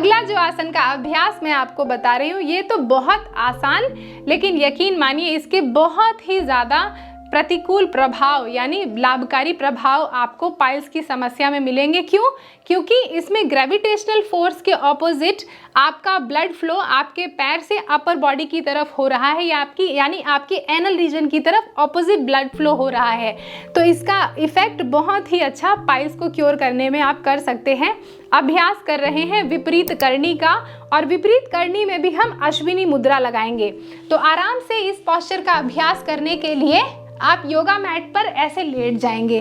अगला जो आसन का अभ्यास मैं आपको बता रही हूँ, ये तो बहुत आसान, लेकिन यकीन मानिए इसके बहुत ही ज़्यादा प्रतिकूल प्रभाव यानी लाभकारी प्रभाव आपको पाइल्स की समस्या में मिलेंगे। क्यों? क्योंकि इसमें ग्रेविटेशनल फोर्स के ऑपोजिट आपका ब्लड फ्लो आपके पैर से अपर बॉडी की तरफ हो रहा है, या यानी आपके एनल रीजन की तरफ ऑपोजिट ब्लड फ्लो हो रहा है। तो इसका इफेक्ट बहुत ही अच्छा पाइल्स को क्योर करने में आप कर सकते हैं। अभ्यास कर रहे हैं विपरीत करनी का, और विपरीत करनी में भी हम अश्विनी मुद्रा लगाएंगे। तो आराम से इस पोस्चर का अभ्यास करने के लिए आप योगा मैट पर ऐसे लेट जाएंगे।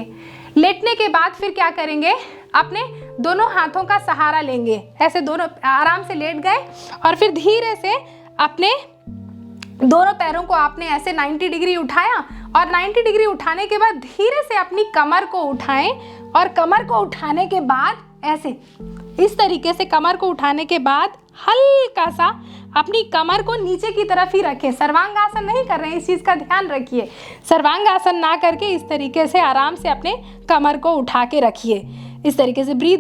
लेटने के बाद फिर क्या करेंगे, अपने दोनों हाथों का सहारा लेंगे। ऐसे दोनों आराम से लेट गए और फिर धीरे से अपने दोनों पैरों को आपने ऐसे 90 डिग्री उठाया, और 90 डिग्री उठाने के बाद धीरे से अपनी कमर को उठाएं, और कमर को उठाने के बाद ऐसे इस तरीके से कमर को उठाने के बाद हल्का सा अपनी कमर को नीचे की तरफ ही रखें। सर्वांगासन नहीं कर रहे हैं, इस चीज़ का ध्यान रखिए। सर्वांगासन ना करके इस तरीके से आराम से अपने कमर को उठा के रखिए। इस तरीके से ब्रीथ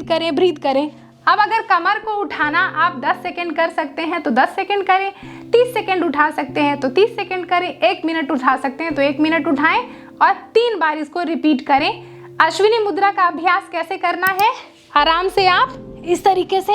करें। अब अगर कमर को उठाना आप 10 सेकेंड कर सकते हैं तो 10 सेकेंड करें, 30 सेकेंड उठा सकते हैं तो 30 सेकेंड करें, 1 मिनट उठा सकते हैं तो 1 मिनट उठाएं, और 3 बार इसको रिपीट करें। अश्विनी मुद्रा का अभ्यास कैसे करना है, आराम से आप इस तरीके से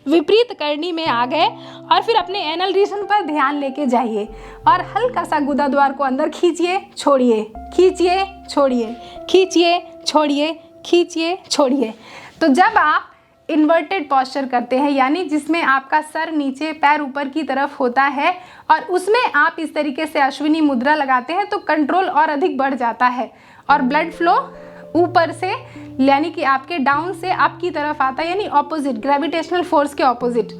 विपरीत करनी में आ गए, और फिर अपने एनल रीजन पर ध्यान लेके जाइए, और हल्का सा गुदा द्वार को अंदर खींचिए छोड़िए, खींचिए छोड़िए, खींचिए छोड़िए, खींचिए छोड़िए। तो जब आप इन्वर्टेड पोस्चर करते हैं, यानी जिसमें आपका सर नीचे पैर ऊपर की तरफ होता है, और उसमें आप इस तरीके से अश्विनी मुद्रा लगाते हैं, तो कंट्रोल और अधिक बढ़ जाता है, और ब्लड फ्लो ऊपर से यानी कि आपके डाउन से अप की तरफ आता है, यानी ऑपोजिट, ग्रेविटेशनल फोर्स के ऑपोजिट।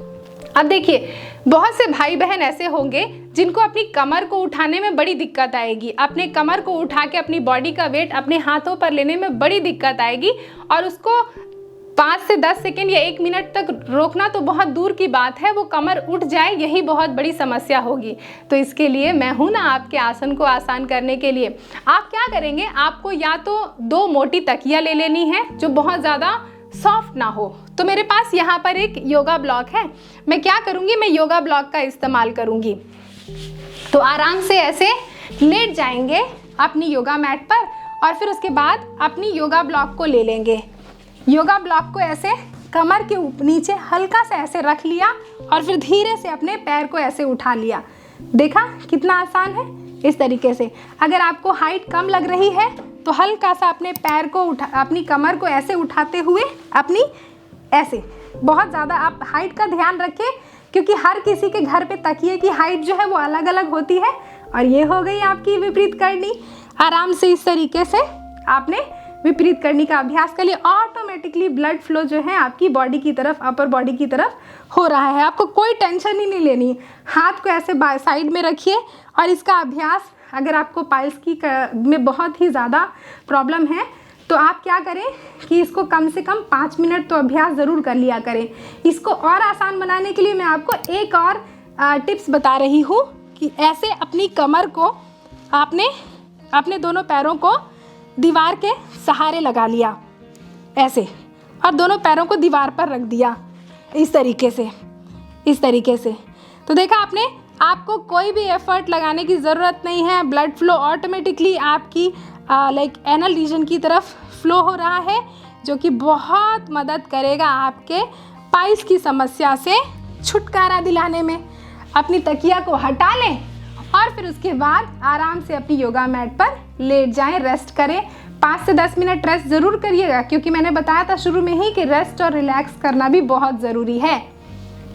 अब देखिए, बहुत से भाई बहन ऐसे होंगे जिनको अपनी कमर को उठाने में बड़ी दिक्कत आएगी। अपने कमर को उठा के अपनी बॉडी का वेट अपने हाथों पर लेने में बड़ी दिक्कत आएगी, और उसको 5 से 10 सेकेंड या 1 मिनट तक रोकना तो बहुत दूर की बात है, वो कमर उठ जाए यही बहुत बड़ी समस्या होगी। तो इसके लिए मैं हूं ना आपके आसन को आसान करने के लिए। आप क्या करेंगे, आपको या तो 2 मोटी तकिया ले लेनी है जो बहुत ज़्यादा सॉफ्ट ना हो। तो मेरे पास यहाँ पर एक योगा ब्लॉक है, मैं क्या करूँगी, मैं योगा ब्लॉक का इस्तेमाल करूँगी। तो आराम से ऐसे लेट जाएंगे अपनी योगा मैट पर, और फिर उसके बाद अपनी योगा ब्लॉक को ले लेंगे। योगा ब्लॉक को ऐसे कमर के नीचे हल्का सा ऐसे रख लिया, और फिर धीरे से अपने पैर को ऐसे उठा लिया। देखा कितना आसान है। इस तरीके से अगर आपको हाइट कम लग रही है तो हल्का सा अपने पैर को अपनी कमर को ऐसे उठाते हुए अपनी ऐसे, बहुत ज़्यादा आप हाइट का ध्यान रखें, क्योंकि हर किसी के घर पे तकिए की हाइट जो है वो अलग अलग होती है। और ये हो गई आपकी विपरीत करनी। आराम से इस तरीके से आपने विपरीत करनी का अभ्यास कर लिया, ऑटोमेटिकली ब्लड फ्लो जो है आपकी बॉडी की तरफ, अपर बॉडी की तरफ हो रहा है। आपको कोई टेंशन ही नहीं लेनी। हाथ को ऐसे साइड में रखिए, और इसका अभ्यास अगर आपको पाइल्स की में बहुत ही ज़्यादा प्रॉब्लम है तो आप क्या करें कि इसको कम से कम 5 मिनट तो अभ्यास ज़रूर कर लिया करें। इसको और आसान बनाने के लिए मैं आपको एक और टिप्स बता रही हूँ कि ऐसे अपनी कमर को आपने अपने दोनों पैरों को दीवार के सहारे लगा लिया ऐसे, और दोनों पैरों को दीवार पर रख दिया इस तरीके से। तो देखा आपने, आपको कोई भी एफर्ट लगाने की ज़रूरत नहीं है। ब्लड फ्लो ऑटोमेटिकली आपकी एनल रीजन की तरफ फ्लो हो रहा है, जो कि बहुत मदद करेगा आपके पाइल्स की समस्या से छुटकारा दिलाने में। अपनी तकिया को हटा लें, और फिर उसके बाद आराम से अपनी योगा मैट पर लेट जाएं, रेस्ट करें। 5 से 10 मिनट रेस्ट ज़रूर करिएगा, क्योंकि मैंने बताया था शुरू में ही कि रेस्ट और रिलैक्स करना भी बहुत ज़रूरी है।